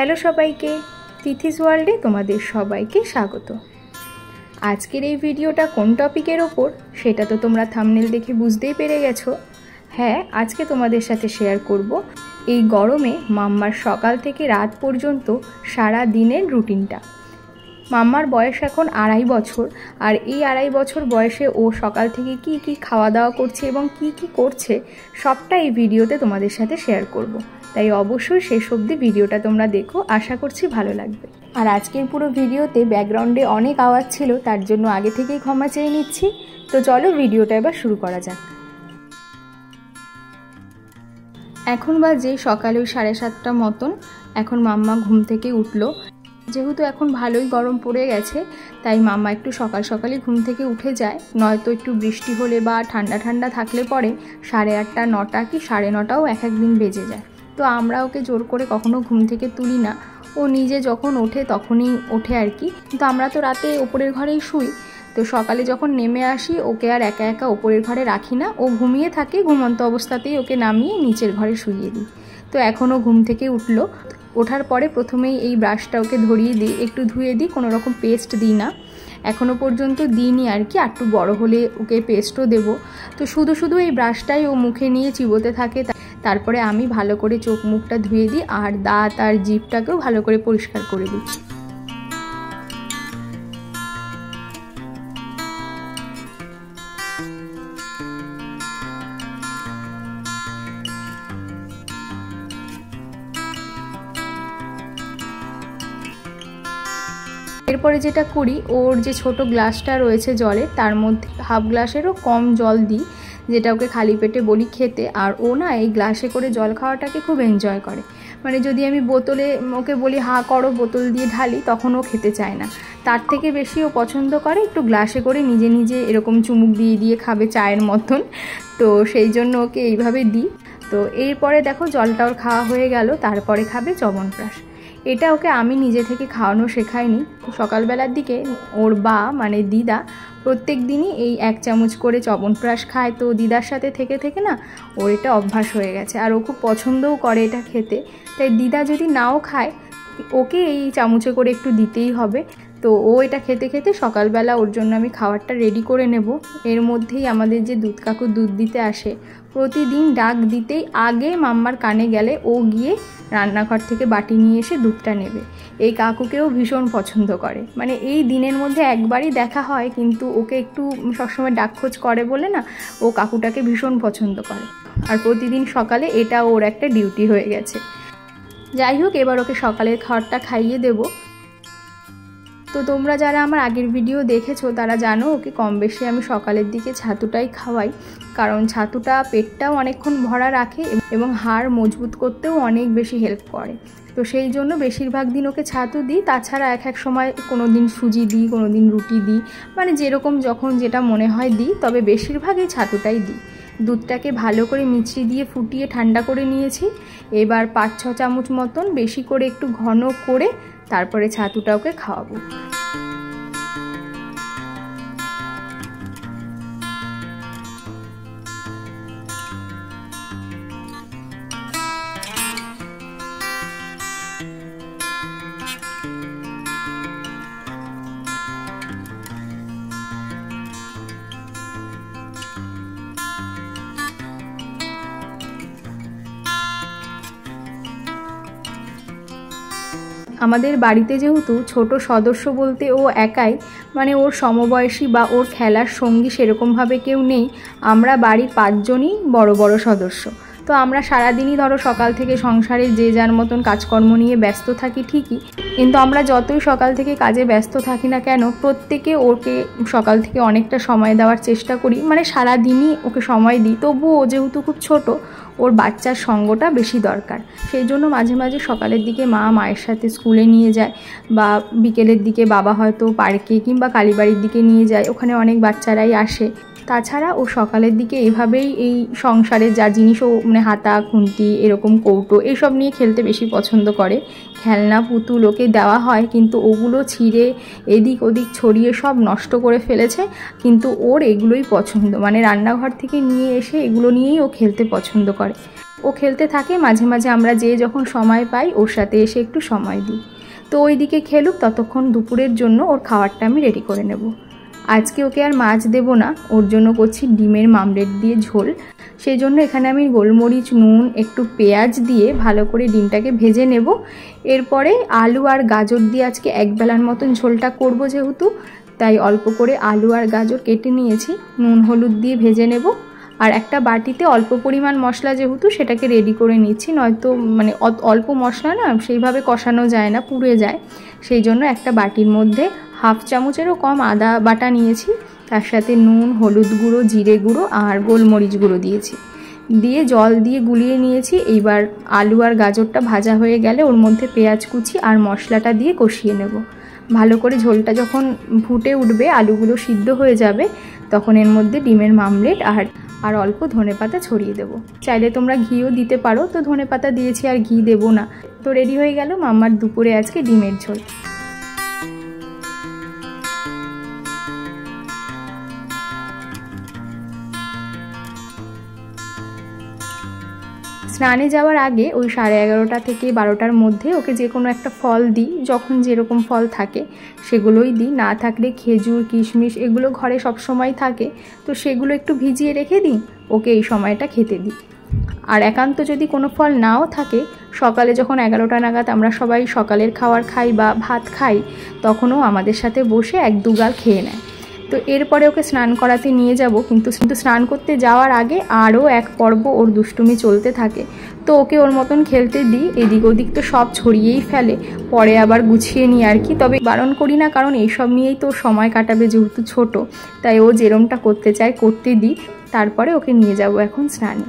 Hello সবাইকে, তিথিস ওয়ার্ল্ডে তোমাদের সবাইকে স্বাগত। আজকের এই ভিডিওটা কোন টপিকের ওপর সেটা তো তোমরা থাম্বনেল দেখে বুঝতেই পেরে গেছো। হ্যাঁ, আজকে তোমাদের সাথে শেয়ার করব এই গরমে মাম্মার সকাল থেকে রাত পর্যন্ত সারা দিনের রুটিনটা। মাম্মার বয়স এখন 2.5 বছর, আর এই 2.5 বছর বয়সে ও সকাল থেকে কি কি খাওয়া দাওয়া করছে এবং কি কি করছে সবটা এই ভিডিওতে তোমাদের সাথে শেয়ার করব। তাই অবশ্যই শেষ অবধি ভিডিওটা তোমরা দেখো, আশা করছি ভালো লাগবে। আর আজকের পুরো ভিডিওতে ব্যাকগ্রাউন্ডে অনেক আওয়াজ ছিল, তার জন্য আগে থেকেই ক্ষমা চেয়ে নিচ্ছি। তো চলো ভিডিওটা এবার শুরু করা যাক। এখন বাজে সকাল ওই 7:30 মতন। এখন মাম্মা ঘুম থেকে উঠলো। যেহেতু এখন ভালোই গরম পড়ে গেছে, তাই মাম্মা একটু সকাল সকালই ঘুম থেকে উঠে যায়, নয়তো একটু বৃষ্টি হলে বা ঠান্ডা ঠান্ডা থাকলে পরে 8:30, 9টা কি 9:30ও এক একদিন বেজে যায়। তো আমরা ওকে জোর করে কখনো ঘুম থেকে তুলি না, ও নিজে যখন ওঠে তখনই ওঠে আর কি। কিন্তু আমরা তো রাতে ওপরের ঘরেই শুই, তো সকালে যখন নেমে আসি ওকে আর একা একা ওপরের ঘরে রাখি না, ও ঘুমিয়ে থাকে। ঘুমন্ত অবস্থাতেই ওকে নামিয়ে নিচের ঘরে শুইয়ে দিই। তো এখনও ঘুম থেকে উঠলো। ওঠার পরে প্রথমেই এই ব্রাশটা ওকে ধরিয়ে দিই, একটু ধুয়ে দিই, কোনো রকম পেস্ট দিই না, এখনও পর্যন্ত দিইনি আর কি। একটু বড় হলে ওকে পেস্টও দেবো। তো শুধু শুধু এই ব্রাশটাই ও মুখে নিয়ে চিবোতে থাকে। তারপরে আমি ভালো করে চোখ মুখটা ধুয়ে দিই, আর দাঁত আর জিভটাকেও ভালো করে পরিষ্কার করে দিই। এরপরে যেটা করি, ওর যে ছোট গ্লাসটা রয়েছে জলের, তার মধ্যে হাফ গ্লাসেরও কম জল দিই, যেটা ওকে খালি পেটে বলি খেতে। আর ও না এই গ্লাসে করে জল খাওয়াটাকে খুব এনজয় করে। মানে যদি আমি বোতলে ওকে বলি হা করো, বোতল দিয়ে ঢালি, তখন ও খেতে চায় না। তার থেকে বেশি ও পছন্দ করে একটু গ্লাসে করে নিজে নিজে এরকম চুমুক দিয়ে দিয়ে খাবে, চায়ের মতন। তো সেই জন্য ওকে এইভাবে দিই। তো এরপরে দেখো জলটা ওর খাওয়া হয়ে গেল, তারপরে খাবে চ্যবনপ্রাশ। এটা ওকে আমি নিজে থেকে খাওয়ানো শেখাইনি। সকালবেলার দিকে ওর বা মানে দিদা প্রত্যেক দিনই এই 1 চামচ করে চ্যবনপ্রাশ খায়। তো দিদার সাথে থেকে থেকে না ওর এটা অভ্যাস হয়ে গেছে, আর ও খুব পছন্দও করে এটা খেতে। তাই দিদা যদি নাও খায়, ওকে এই চামচে করে একটু দিতেই হবে। তো ও এটা খেতে খেতে সকালবেলা ওর জন্য আমি খাবারটা রেডি করে নেব। এর মধ্যেই আমাদের যে দুধ কাকু দুধ দিতে আসে, প্রতিদিন ডাক দিতেই আগে মাম্মার কানে গেলে ও গিয়ে রান্নাঘর থেকে বাটি নিয়ে এসে দুধটা নেবে। এই কাকুকেও ভীষণ পছন্দ করে। মানে এই দিনের মধ্যে একবারই দেখা হয়, কিন্তু ওকে একটু সবসময় ডাকখোঁজ করে বলে না, ও কাকুটাকে ভীষণ পছন্দ করে। আর প্রতিদিন সকালে এটা ওর একটা ডিউটি হয়ে গেছে। যাই হোক, এবার ওকে সকালের খাবারটা খাইয়ে দেবো। তো তোমরা যারা আমার আগের ভিডিও দেখেছো তারা জানো ওকে কম বেশি আমি সকালের দিকে ছাতুটাই খাওয়াই, কারণ ছাতুটা পেটটাও অনেকক্ষণ ভরা রাখে এবং হাড় মজবুত করতেও অনেক বেশি হেল্প করে। তো সেই জন্য বেশিরভাগ দিন ওকে ছাতু দিই। তাছাড়া এক এক সময় কোনো দিন সুজি দিই, কোনো দিন রুটি দিই, মানে যেরকম যখন যেটা মনে হয় দিই, তবে বেশিরভাগই ছাতুটাই দিই। দুধটাকে ভালো করে মিছরি দিয়ে ফুটিয়ে ঠান্ডা করে নিয়েছি। এবার 5-6 চামচ মতন বেশি করে একটু ঘন করে তারপরে ছাতুটা ওকে খাওয়াবো। আমাদের বাড়িতে যেহেতু ছোট সদস্য বলতে ও একাই, মানে ওর সমবয়সী বা ওর খেলার সঙ্গী সেরকমভাবে কেউ নেই। আমরা বাড়ির 5 জনই বড় বড় সদস্য। তো আমরা সারাদিনই ধরো সকাল থেকে সংসারে যে যার মতন কাজকর্ম নিয়ে ব্যস্ত থাকি ঠিকই, কিন্তু আমরা যতই সকাল থেকে কাজে ব্যস্ত থাকি না কেন, প্রত্যেকে ওকে সকাল থেকে অনেকটা সময় দেওয়ার চেষ্টা করি। মানে সারাদিনই ওকে সময় দিই। তবুও ও যেহেতু খুব ছোট, ওর বাচ্চার সঙ্গটা বেশি দরকার। সেই জন্য মাঝে মাঝে সকালের দিকে মায়ের সাথে স্কুলে নিয়ে যায়, বা বিকেলের দিকে বাবা হয়তো পার্কে কিংবা কালীবাড়ির দিকে নিয়ে যায়, ওখানে অনেক বাচ্চারাই আসে। তাছাড়া ও সকালের দিকে এইভাবেই এই সংসারের যা জিনিস ও মানে হাতা খুন্তি এরকম কৌটো এইসব নিয়ে খেলতে বেশি পছন্দ করে। খেলনা পুতুল ওকে দেওয়া হয়, কিন্তু ওগুলো ছিঁড়ে এদিক ওদিক ছড়িয়ে সব নষ্ট করে ফেলেছে। কিন্তু ওর এগুলোই পছন্দ, মানে রান্নাঘর থেকে নিয়ে এসে এগুলো নিয়েই ও খেলতে পছন্দ করে। ও খেলতে থাকে, মাঝে মাঝে আমরা যে যখন সময় পাই ওর সাথে এসে একটু সময় দিই। তো ওই দিকে খেলুক, ততক্ষণ দুপুরের জন্য ওর খাবারটা আমি রেডি করে নেব। আজকে ওকে আর মাছ দেবো না, ওর জন্য করছি ডিমের মামলেট দিয়ে ঝোল। সেই জন্য এখানে আমি গোলমরিচ, নুন, একটু পেঁয়াজ দিয়ে ভালো করে ডিমটাকে ভেজে নেব। এরপরে আলু আর গাজর দিয়ে আজকে এক বেলার মতন ঝোলটা করব, যেহেতু তাই অল্প করে আলু আর গাজর কেটে নিয়েছি, নুন হলুদ দিয়ে ভেজে নেব। আর একটা বাটিতে অল্প পরিমাণ মশলা, যেহেতু সেটাকে রেডি করে নিচ্ছি, নয়তো মানে অল্প মশলা না সেইভাবে কষানো যায় না, পুড়ে যায়। সেই জন্য একটা বাটির মধ্যে হাফ চামচেরও কম আদা বাটা নিয়েছি, তার সাথে নুন, হলুদ গুঁড়ো, জিরে গুঁড়ো আর গোলমরিচ গুঁড়ো দিয়েছি, দিয়ে জল দিয়ে গুলিয়ে নিয়েছি। এইবার আলু আর গাজরটা ভাজা হয়ে গেলে ওর মধ্যে পেঁয়াজ কুচি আর মশলাটা দিয়ে কষিয়ে নেব। ভালো করে ঝোলটা যখন ফুটে উঠবে, আলুগুলো সিদ্ধ হয়ে যাবে, তখন এর মধ্যে ডিমের মামলেট আর অল্প ধনেপাতা ছড়িয়ে দেবো। চাইলে তোমরা ঘিও দিতে পারো, তো ধনেপাতা দিয়েছি আর ঘি দেবো না। তো রেডি হয়ে গেল মাম্মার দুপুরে আজকে ডিমের ঝোল। স্নানে যাওয়ার আগে ওই 11:30 থেকে 12টার মধ্যে ওকে যে কোনো একটা ফল দিই, যখন যেরকম ফল থাকে সেগুলোই দিই। না থাকলে খেজুর, কিশমিশ এগুলো ঘরে সবসময় থাকে, তো সেগুলো একটু ভিজিয়ে রেখে দিই, ওকে এই সময়টা খেতে দিই। আর একান্ত যদি কোনো ফল নাও থাকে, সকালে যখন 11টা নাগাদ আমরা সবাই সকালের খাবার খাই বা ভাত খাই, তখনও আমাদের সাথে বসে 1-2 গাল খেয়ে নেয়। তো এরপরে ওকে স্নান করাতে নিয়ে যাব, কিন্তু স্নান করতে যাওয়ার আগে আরও এক পর্ব ওর দুষ্টুমি চলতে থাকে। তো ওকে ওর মতন খেলতে দিই, এদিক ওদিক তো সব ছড়িয়েই ফেলে, পরে আবার গুছিয়ে নিই আর কি। তবে বারণ করি না, কারণ এইসব নিয়েই তো সময় কাটাবে, যেহেতু ছোট, তাই ও যেরমটা করতে চায় করতে দিই। তারপরে ওকে নিয়ে যাব এখন স্নানে।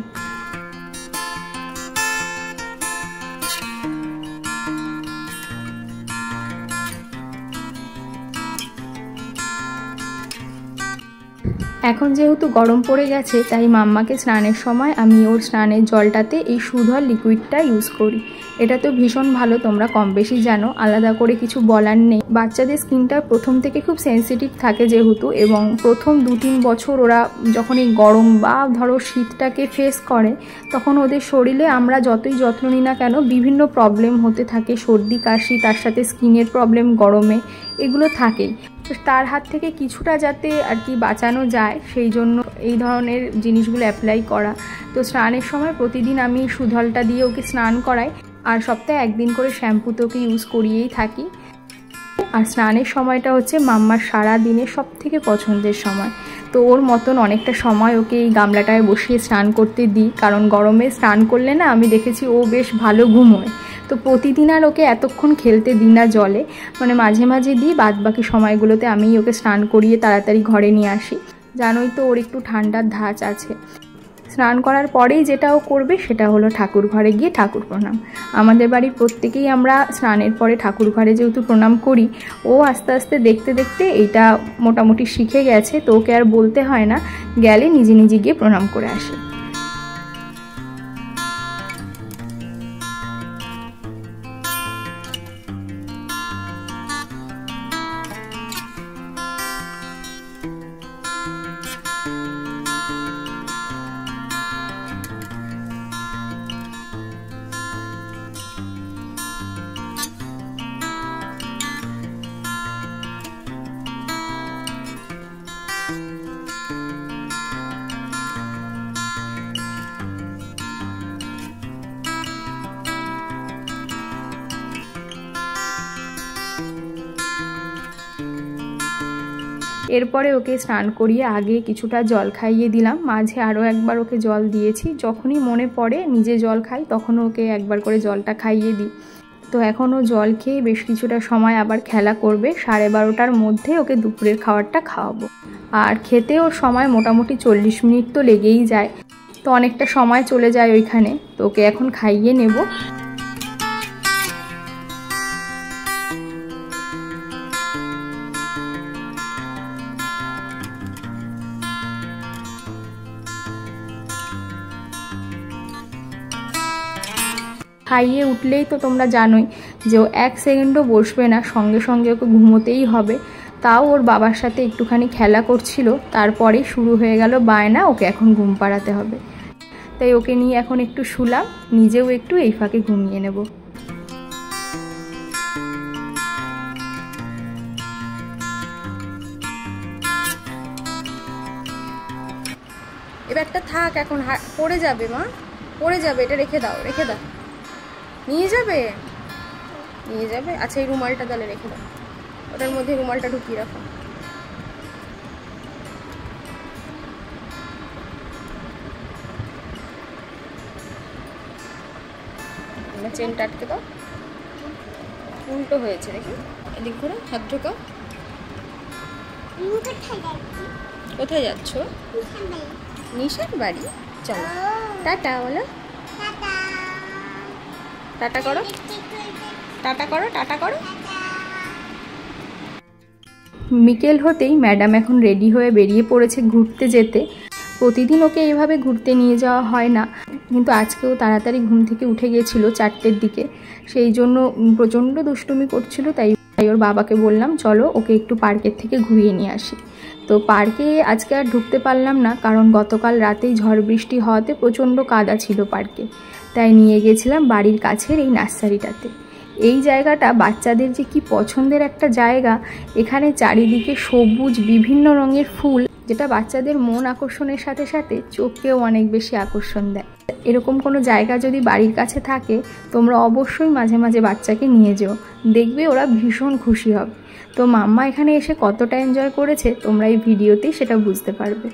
এখন যেহেতু গরম পড়ে গেছে, তাই মাম্মাকে স্নানের সময় আমি ওর স্নানের জলটাতে এই সুধল লিকুইডটা ইউজ করি। এটা তো ভীষণ ভালো, তোমরা কম বেশি জানো, আলাদা করে কিছু বলার নেই। বাচ্চাদের স্কিনটা প্রথম থেকে খুব সেন্সিটিভ থাকে যেহেতু, এবং প্রথম 2-3 বছর ওরা যখন এই গরম বা ধরো শীতটাকে ফেস করে, তখন ওদের শরীরে আমরা যতই যত্ন নিই না কেন বিভিন্ন প্রবলেম হতে থাকে, সর্দি কাশি, তার সাথে স্কিনের প্রবলেম গরমে, এগুলো থাকেই। তার হাত থেকে কিছুটা যাতে আর কি বাঁচানো যায়, সেই জন্য এই ধরনের জিনিসগুলো অ্যাপ্লাই করা। তো স্নানের সময় প্রতিদিন আমি সুধলটা দিয়ে ওকে স্নান করাই, আর সপ্তাহে 1 দিন করে শ্যাম্পু তো ওকে ইউজ করিয়েই থাকি। আর স্নানের সময়টা হচ্ছে মাম্মার সারা দিনের সব থেকে পছন্দের সময়। তো ওর মতন অনেকটা সময় ওকে এই গামলাটায় বসিয়ে স্নান করতে দিই, কারণ গরমে স্নান করলে না আমি দেখেছি ও বেশ ভালো ঘুমোয়। তো প্রতিদিন আর ওকে এতক্ষণ খেলতে দিই না জলে, মানে মাঝে মাঝে দিই, বাদ বাকি সময়গুলোতে আমিই ওকে স্নান করিয়ে তাড়াতাড়ি ঘরে নিয়ে আসি। জানোই তো ওর একটু ঠান্ডার ধাঁচ আছে। স্নান করার পরেই যেটা ও করবে সেটা হলো ঠাকুর ঘরে গিয়ে ঠাকুর প্রণাম। আমাদের বাড়ির প্রত্যেকেই আমরা স্নানের পরে ঠাকুর ঘরে যেহেতু প্রণাম করি, ও আস্তে আস্তে দেখতে দেখতে এইটা মোটামুটি শিখে গেছে। তো ওকে আর বলতে হয় না, গেলে নিজে নিজে গিয়ে প্রণাম করে আসে। এরপরে ওকে স্নান করিয়ে আগে কিছুটা জল খাইয়ে দিলাম, মাঝে আরও একবার ওকে জল দিয়েছি। যখনই মনে পড়ে নিজে জল খাই, তখনও ওকে একবার করে জলটা খাইয়ে দিই। তো এখনও জল খেয়ে বেশ কিছুটা সময় আবার খেলা করবে। 12:30টার মধ্যে ওকে দুপুরের খাবারটা খাওয়াবো। আর খেতেও সময় মোটামুটি 40 মিনিট তো লেগেই যায়, তো অনেকটা সময় চলে যায় ওইখানে। তো ওকে এখন খাইয়ে নেব। খাইয়ে উঠলেই তো তোমরা জানোই যে ও 1 সেকেন্ডও বসবে না, সঙ্গে সঙ্গে ওকে ঘুমোতেই হবে। তাও ওর বাবার সাথে একটুখানি খেলা করছিল, তারপরেই শুরু হয়ে গেল বায়না, ওকে এখন ঘুম পাড়াতে হবে। তাই ওকে নিয়ে এখন একটু শুলাম, নিজেও একটু এই ফাঁকে ঘুমিয়ে নেব। এবারটা থাক, এখন পড়ে যাবে মা, পড়ে যাবে, এটা রেখে দাও, রেখে দাও। নিয়ে যাবে, নিয়ে যাবে। আচ্ছা এই রুমালটা তাহলে রেখে দাও, ওটার মধ্যে রুমালটা ঢুকিয়ে রাখো। চেনটা আটকে দাও, উল্টো হয়েছে দেখি, এদিক ঘুরে হাত ঢোকাও। কোথায় যাচ্ছ? নিশার বাড়ি। চলো টাটা বলো, টাটা করো, টাটা করো, টাটা করো। বিকেল হতেই ম্যাডাম এখন রেডি হয়ে বেরিয়ে পড়েছে ঘুরতে যেতে। প্রতিদিন ওকে এইভাবে ঘুরতে নিয়ে যাওয়া হয় না, কিন্তু আজকেও তাড়াতাড়ি ঘুম থেকে উঠে গিয়েছিল 4টের দিকে, সেই জন্য প্রচণ্ড দুষ্টুমি করছিল। তাই ওর বাবাকে বললাম চলো ওকে একটু পার্কের থেকে ঘুরিয়ে নিয়ে আসি। তো পার্কে আজকে আর ঢুকতে পারলাম না, কারণ গতকাল রাতেই ঝড় বৃষ্টি হওয়াতে প্রচণ্ড কাদা ছিল পার্কে। তাই নিয়ে গেছিলাম বাড়ির কাছের এই নার্সারিটাতে। এই জায়গাটা বাচ্চাদের যে কি পছন্দের একটা জায়গা, এখানে চারিদিকে সবুজ বিভিন্ন রঙের ফুল, যেটা বাচ্চাদের মন আকর্ষণের সাথে সাথে চোখকেও অনেক বেশি আকর্ষণ দেয়। এরকম কোনো জায়গা যদি বাড়ির কাছে থাকে তোমরা অবশ্যই মাঝে মাঝে বাচ্চাকে নিয়ে যেও, দেখবে ওরা ভীষণ খুশি হবে। তো মাম্মা এখানে এসে কতটা এনজয় করেছে তোমরা এই ভিডিওতেই সেটা বুঝতে পারবে।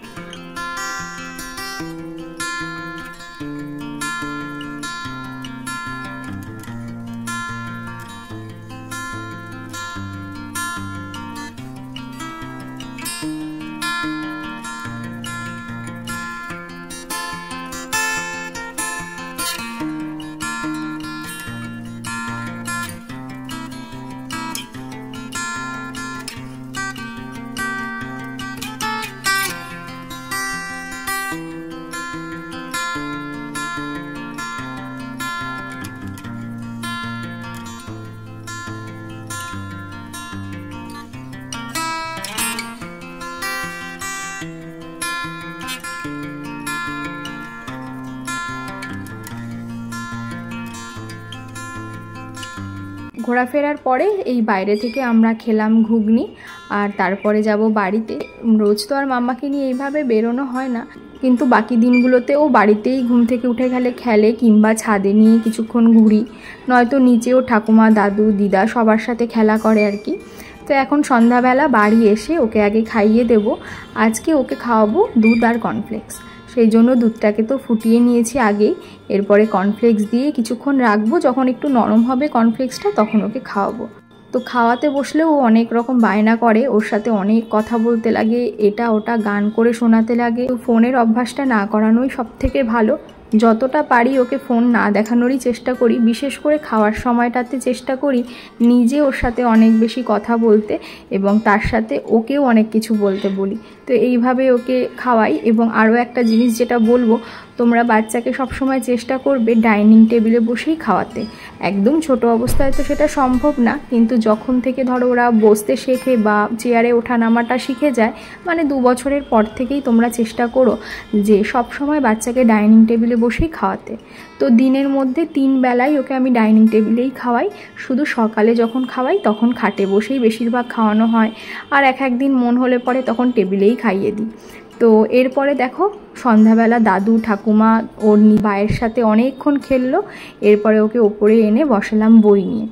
ঘোরাফেরার পরে এই বাইরে থেকে আমরা খেলাম ঘুগনি, আর তারপরে যাব বাড়িতে। রোজ তো আর মাম্মাকে নিয়ে এইভাবে বেরোনো হয় না, কিন্তু বাকি দিনগুলোতে ও বাড়িতেই ঘুম থেকে উঠে গেলে খেলে, কিংবা ছাদে নিয়ে কিছুক্ষণ ঘুরি, নয়তো নিচেও ঠাকুমা দাদু দিদা সবার সাথে খেলা করে আর কি। তো এখন সন্ধ্যাবেলা বাড়ি এসে ওকে আগে খাইয়ে দেব। আজকে ওকে খাওয়াবো দুধ আর কর্নফ্লেক্স, সেই জন্য দুধটাকে তো ফুটিয়ে নিয়েছি আগেই, এরপরে কর্নফ্লেক্স দিয়ে কিছুক্ষণ রাখবো, যখন একটু নরম হবে কর্নফ্লেক্সটা তখন ওকে খাওয়াবো। তো খাওয়াতে বসলেও ও অনেক রকম বায়না করে, ওর সাথে অনেক কথা বলতে লাগে, এটা ওটা গান করে শোনাতে লাগে। তো ফোনের অভ্যাসটা না করানোই সব থেকে ভালো। যতটা পারি ওকে ফোন না দেখানোরই চেষ্টা করি, বিশেষ করে খাওয়ার সময়টাতে চেষ্টা করি নিজে ওর সাথে অনেক বেশি কথা বলতে, এবং তার সাথে ওকেও অনেক কিছু বলতে বলি। তো এইভাবে ওকে খাওয়াই। এবং আরও একটা জিনিস যেটা বলবো, তোমরা বাচ্চাকে সবসময় চেষ্টা করবে ডাইনিং টেবিলে বসেই খাওয়াতে। একদম ছোট অবস্থায় তো সেটা সম্ভব না, কিন্তু যখন থেকে ধরো ওরা বসতে শেখে বা চেয়ারে ওঠা নামাটা শিখে যায়, মানে 2 বছরের পর থেকেই তোমরা চেষ্টা করো যে সব সময় বাচ্চাকে ডাইনিং টেবিলে বসেই খাওয়াতে। তো দিনের মধ্যে 3 বেলাই ওকে আমি ডাইনিং টেবিলেই খাওয়াই, শুধু সকালে যখন খাওয়াই তখন খাটে বসেই বেশিরভাগ খাওয়ানো হয়, আর এক দিন মন হলে পরে তখন টেবিলেই খাইয়ে দিই। তো এরপরে দেখো সন্ধ্যাবেলা দাদু ঠাকুমা ওর ভাইয়ের সাথে অনেকক্ষণ খেললো, এরপরে ওকে ওপরে এনে বসালাম বই নিয়ে।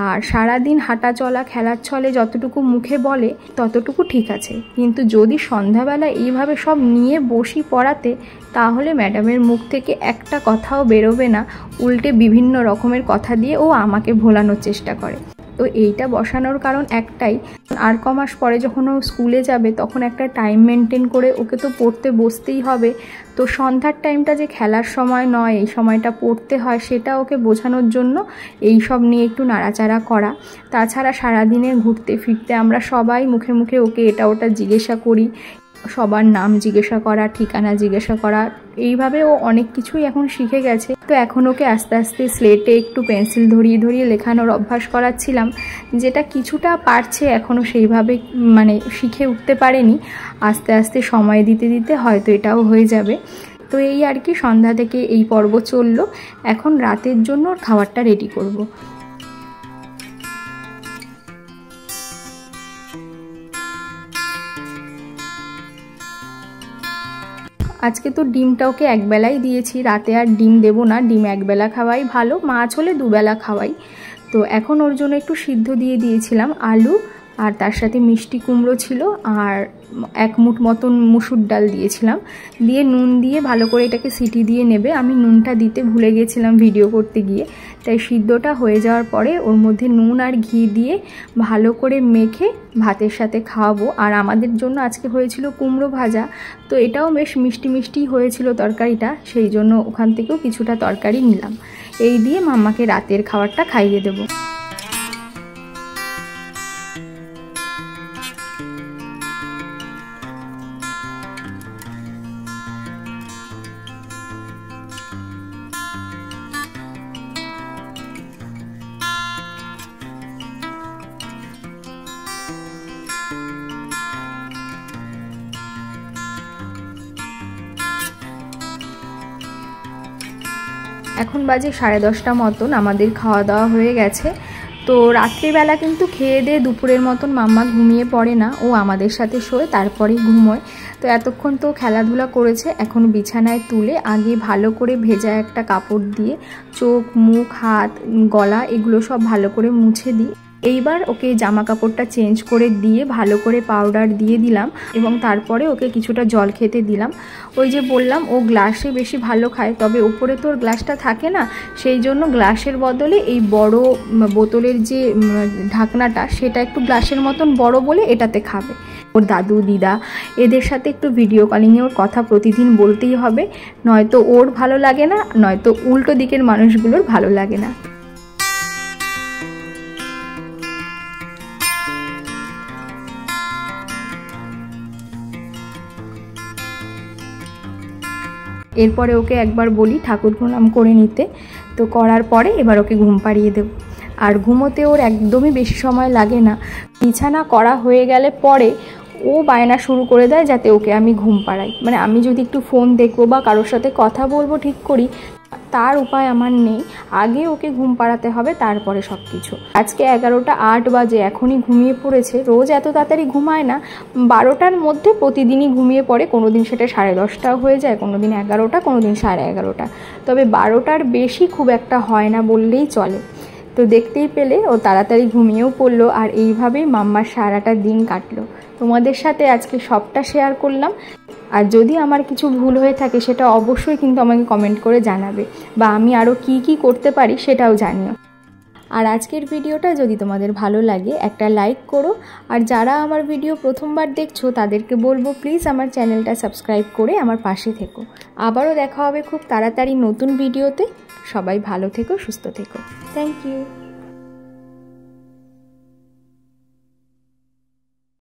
আর সারাদিন হাঁটা চলা খেলার ছলে যতটুকু মুখে বলে ততটুকু ঠিক আছে, কিন্তু যদি সন্ধ্যাবেলা এইভাবে সব নিয়ে বসি পড়াতে, তাহলে ম্যাডামের মুখ থেকে একটা কথাও বেরোবে না, উল্টে বিভিন্ন রকমের কথা দিয়ে ও আমাকে ভোলানোর চেষ্টা করে। তো এইটা বসানোর কারণ একটাই, আর কমাস পরে যখন ও স্কুলে যাবে তখন একটা টাইম মেনটেন করে ওকে তো পড়তে বসতেই হবে। তো সন্ধ্যার টাইমটা যে খেলার সময় নয়, এই সময়টা পড়তে হয়, সেটা ওকে বোঝানোর জন্য এই সব নিয়ে একটু নাড়াচাড়া করা। তাছাড়া সারাদিনের ঘুরতে ফিরতে আমরা সবাই মুখে মুখে ওকে এটা ওটা জিজ্ঞাসা করি, সবার নাম জিজ্ঞাসা করা, ঠিকানা জিজ্ঞাসা করা, এইভাবে ও অনেক কিছুই এখন শিখে গেছে। তো এখন ওকে আস্তে আস্তে স্লেটে একটু পেন্সিল ধরিয়ে ধরিয়ে লেখানোর অভ্যাস করাচ্ছিলাম, যেটা কিছুটা পারছে, এখনও সেইভাবে মানে শিখে উঠতে পারেনি। আস্তে আস্তে সময় দিতে দিতে হয়তো এটাও হয়ে যাবে। তো এই আর কি, সন্ধ্যা থেকে এই পর্ব চললো। এখন রাতের জন্য ওর খাবারটা রেডি করব। আজকে তো ডিমটা ওকে একবেলাই দিয়েছি, রাতে আর ডিম দেবো না, ডিম একবেলা খাওয়াই ভালো, মাছ হলে দুবেলা খাওয়াই। তো এখন ওর জন্য একটু সিদ্ধ দিয়ে দিয়েছিলাম আলু, আর তার সাথে মিষ্টি কুমড়ো ছিল, আর 1 মুঠ মতন মুসুর ডাল দিয়েছিলাম, দিয়ে নুন দিয়ে ভালো করে এটাকে সিটি দিয়ে নেবে। আমি নুনটা দিতে ভুলে গেছিলাম ভিডিও করতে গিয়ে, তাই সিদ্ধটা হয়ে যাওয়ার পরে ওর মধ্যে নুন আর ঘি দিয়ে ভালো করে মেখে ভাতের সাথে খাওয়াবো। আর আমাদের জন্য আজকে হয়েছিল কুমড়ো ভাজা, তো এটাও বেশ মিষ্টি মিষ্টি হয়েছিল তরকারিটা, সেই জন্য ওখান থেকেও কিছুটা তরকারি নিলাম। এই দিয়ে মাম্মাকে রাতের খাবারটা খাইয়ে দেবো। এখন বাজে 10:30 মতন, আমাদের খাওয়া দাওয়া হয়ে গেছে। তো রাত্রিবেলা কিন্তু খেয়ে দিয়ে দুপুরের মতন মাম্মা ঘুমিয়ে পড়ে না, ও আমাদের সাথে শোয় তারপরেই ঘুমোয়। তো এতক্ষণ তো খেলাধুলা করেছে, এখন বিছানায় তুলে আগে ভালো করে ভেজা একটা কাপড় দিয়ে চোখ, মুখ, হাত, গলা এগুলো সব ভালো করে মুছে দিই। এইবার ওকে জামা কাপড়টা চেঞ্জ করে দিয়ে ভালো করে পাউডার দিয়ে দিলাম, এবং তারপরে ওকে কিছুটা জল খেতে দিলাম। ওই যে বললাম ও গ্লাসে বেশি ভালো খায়, তবে উপরে তো ওর গ্লাসটা থাকে না, সেই জন্য গ্লাসের বদলে এই বড় বোতলের যে ঢাকনাটা সেটা একটু গ্লাসের মতন বড় বলে এটাতে খাবে। ওর দাদু দিদা এদের সাথে একটু ভিডিও কলিংয়ে ওর কথা প্রতিদিন বলতেই হবে, নয়তো ওর ভালো লাগে না, নয়তো উল্টো দিকের মানুষগুলোর ভালো লাগে না। এরপরে ওকে একবার বলি ঠাকুর প্রণাম করে নিতে, তো করার পরে এবার ওকে ঘুম পাড়িয়ে দেব। আর ঘুমোতে ওর একদমই বেশি সময় লাগে না, বিছানা করা হয়ে গেলে পরে ও বায়না শুরু করে দেয় যাতে ওকে আমি ঘুম পাড়াই। মানে আমি যদি একটু ফোন দেখবো বা কারোর সাথে কথা বলবো ঠিক করি, তার উপায় আমার নেই, আগে ওকে ঘুম পাড়াতে হবে, তারপরে সব কিছু। আজকে 11:08 বাজে, এখনই ঘুমিয়ে পড়েছে। রোজ এত তাড়াতাড়ি ঘুমায় না, 12টার মধ্যে প্রতিদিনই ঘুমিয়ে পড়ে, কোনোদিন সেটা 10:30 হয়ে যায়, কোনোদিন 11টা, কোনোদিন 11:30, তবে 12টার বেশি খুব একটা হয় না বললেই চলে। তো দেখতেই পেলে ও তাড়াতাড়ি ঘুমিয়েও পড়লো, আর এইভাবেই মাম্মার সারাটা দিন কাটলো। তোমাদের সাথে আজকে সবটা শেয়ার করলাম, আর যদি আমার কিছু ভুল হয়ে থাকে সেটা অবশ্যই কিন্তু আমাকে কমেন্ট করে জানাবে, বা আমি আরও কি করতে পারি সেটাও জানিও। আর আজকের ভিডিওটা যদি তোমাদের ভালো লাগে একটা লাইক করো, আর যারা আমার ভিডিও প্রথমবার দেখছো তাদেরকে বলবো প্লিজ আমার চ্যানেলটা সাবস্ক্রাইব করে আমার পাশে থেকো। আবারও দেখা হবে খুব তাড়াতাড়ি নতুন ভিডিওতে। সবাই ভালো থেকো, সুস্থ থেকো। Thank you.